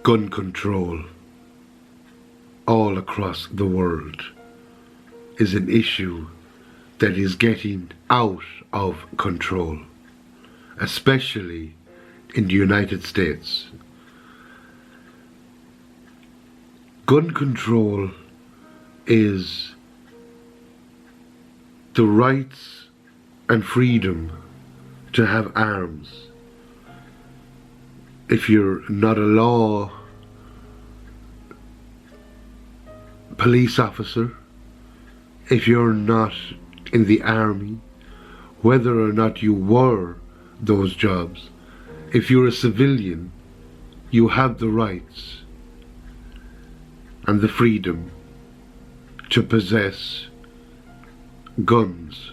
gun control all across the world is an issue that is getting out of control, especially in the United States. Gun control is the rights and freedom to have arms. If you're not a law police officer, if you're not in the army, whether or not you were those jobs, if you're a civilian, you have the rights and the freedom to possess guns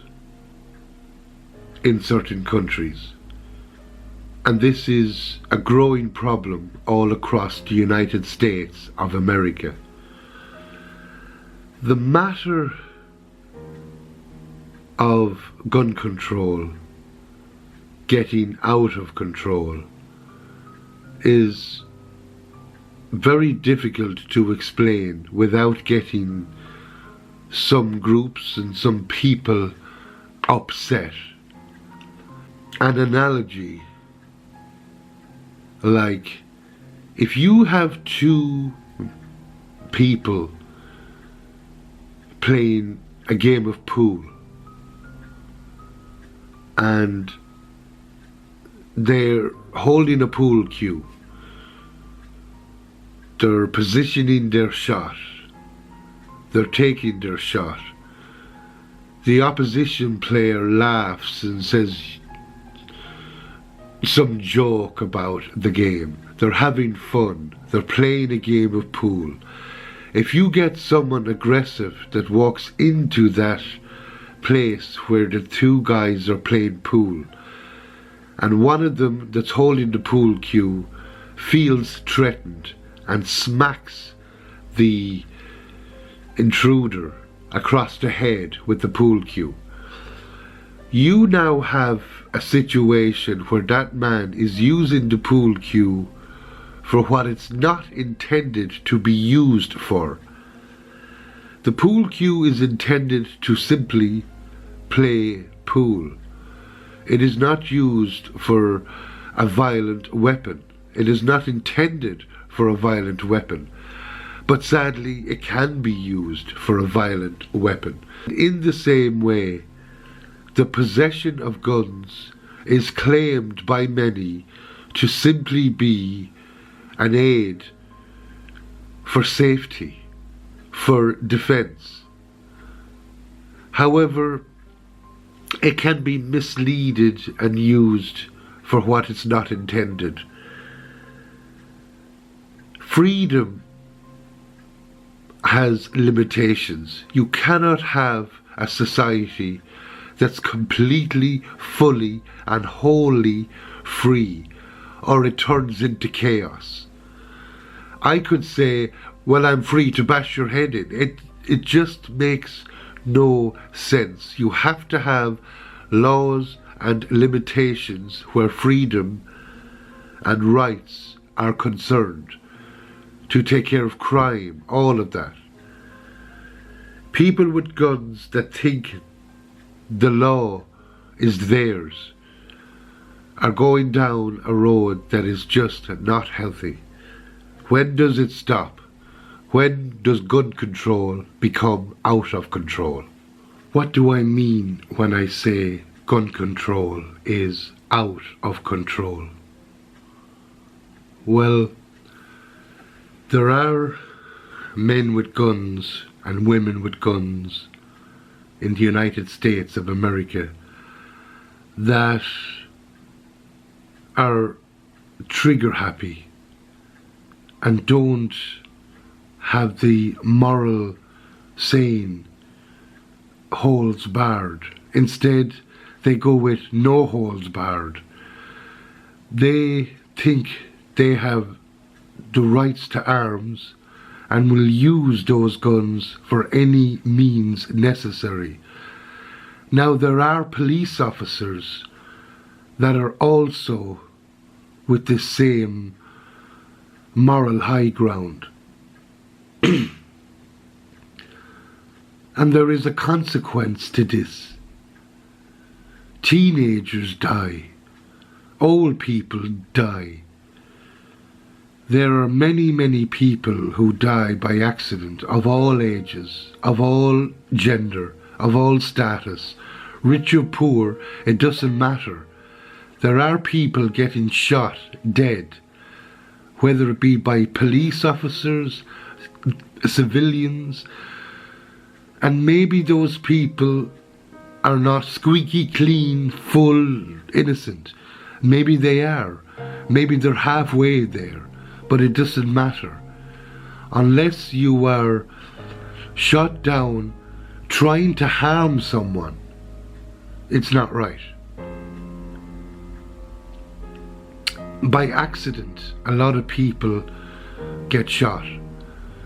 in certain countries. And this is a growing problem all across the United States of America. The matter of gun control getting out of control is very difficult to explain without getting some groups and some people upset. An analogy, like if you have two people playing a game of pool and they're holding a pool cue, they're positioning their shot, they're taking their shot. The opposition player laughs and says some joke about the game. They're having fun. They're playing a game of pool. If you get someone aggressive that walks into that place where the two guys are playing pool, and one of them that's holding the pool cue feels threatened and smacks the intruder across the head with the pool cue, you now have a situation where that man is using the pool cue for what it's not intended to be used for. The pool cue is intended to simply play pool. It is not used for a violent weapon. It is not intended for a violent weapon. But sadly, it can be used for a violent weapon. In the same way, the possession of guns is claimed by many to simply be an aid for safety, for defense. However, it can be misleaded and used for what it's not intended. Freedom has limitations. You cannot have a society that's completely, fully and wholly free, or it turns into chaos. I could say, well, I'm free to bash your head in. It just makes no sense. You have to have laws and limitations where freedom and rights are concerned, to take care of crime, all of that. People with guns that think the law is theirs are going down a road that is just not healthy. When does it stop? When does gun control become out of control? What do I mean when I say gun control is out of control? Well, there are men with guns and women with guns in the United States of America that are trigger happy and don't have the moral saying holds barred. Instead, they go with no holds barred. They think they have the rights to arms and will use those guns for any means necessary. Now, there are police officers that are also with this same moral high ground. And there is a consequence to this. Teenagers die. Old people die. There are many, many people who die by accident, of all ages, of all gender, of all status. Rich or poor, it doesn't matter. There are people getting shot dead, whether it be by police officers, civilians, and maybe those people are not squeaky clean, full, innocent. Maybe they are. Maybe they're halfway there. But it doesn't matter. Unless you are shot down trying to harm someone, it's not right. By accident, a lot of people get shot.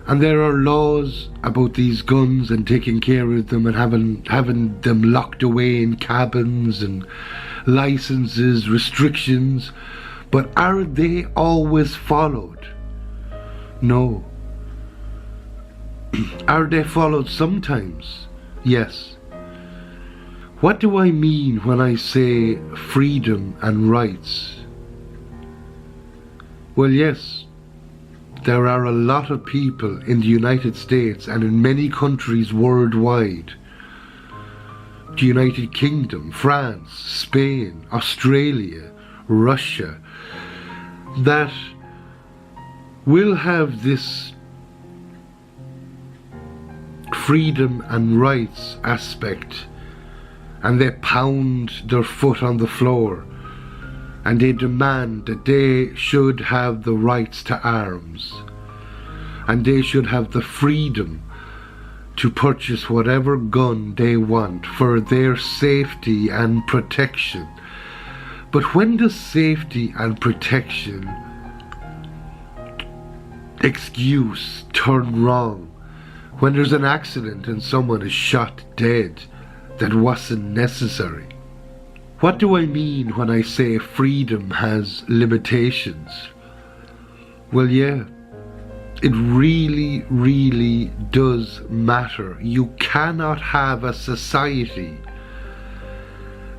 And there are laws about these guns and taking care of them and having them locked away in cabins and licenses, restrictions. But are they always followed? No. Are they followed sometimes? Yes. What do I mean when I say freedom and rights? Well, yes, there are a lot of people in the United States and in many countries worldwide, the United Kingdom, France, Spain, Australia, Russia, that will have this freedom and rights aspect, and they pound their foot on the floor and they demand that they should have the rights to arms and they should have the freedom to purchase whatever gun they want for their safety and protection. But when does safety and protection excuse turn wrong? When there's an accident and someone is shot dead that wasn't necessary? What do I mean when I say freedom has limitations? Well, yeah, it really, really does matter. You cannot have a society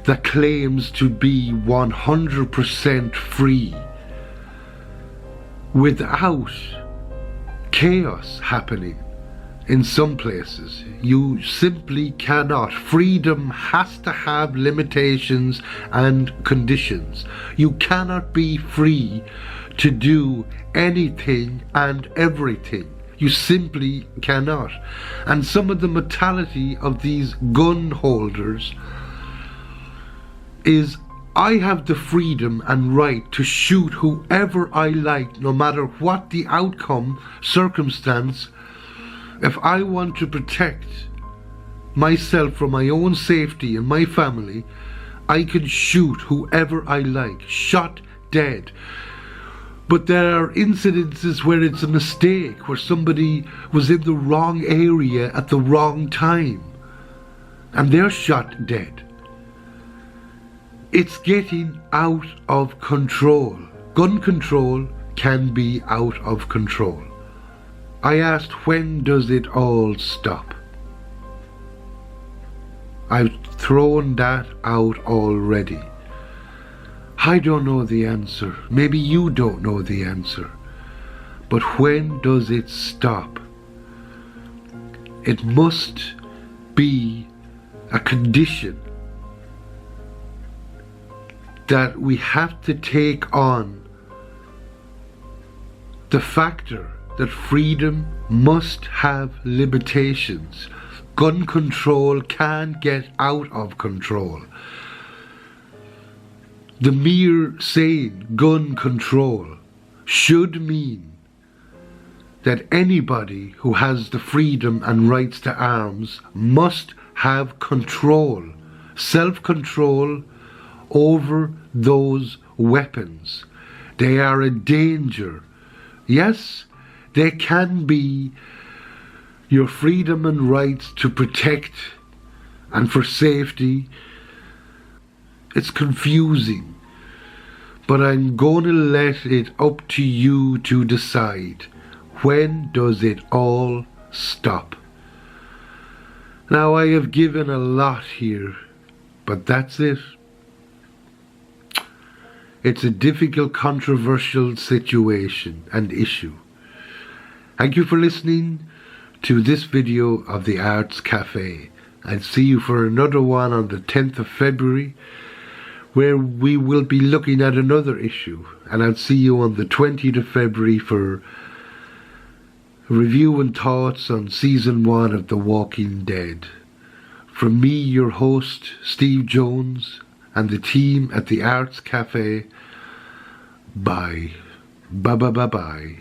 that claims to be 100% free without chaos happening. In some places, you simply cannot. Freedom has to have limitations and conditions. You cannot be free to do anything and everything. You simply cannot. And some of the mentality of these gun holders is, I have the freedom and right to shoot whoever I like, no matter what the outcome, circumstance. If I want to protect myself from my own safety and my family, I can shoot whoever I like, shot dead. But there are incidences where it's a mistake, where somebody was in the wrong area at the wrong time, and they're shot dead. It's getting out of control. Gun control can be out of control. I asked, when does it all stop? I've thrown that out already. I don't know the answer. Maybe you don't know the answer. But when does it stop? It must be a condition that we have to take on the factor that freedom must have limitations. Gun control can get out of control. The mere saying gun control should mean that anybody who has the freedom and rights to arms must have control, self-control over those weapons. They are a danger. Yes, they can be your freedom and rights to protect and for safety. It's confusing. but I'm going to let it up to you to decide. When does it all stop? Now, I have given a lot here, but that's it. It's a difficult, controversial situation and issue. Thank you for listening to this video of the Arts Cafe. I'll see you for another one on the 10th of February, where we will be looking at another issue. And I'll see you on the 20th of February for review and thoughts on Season 1 of The Walking Dead. From me, your host, Steve Jones, and the team at the Arts Cafe, bye. Bye bye bye bye.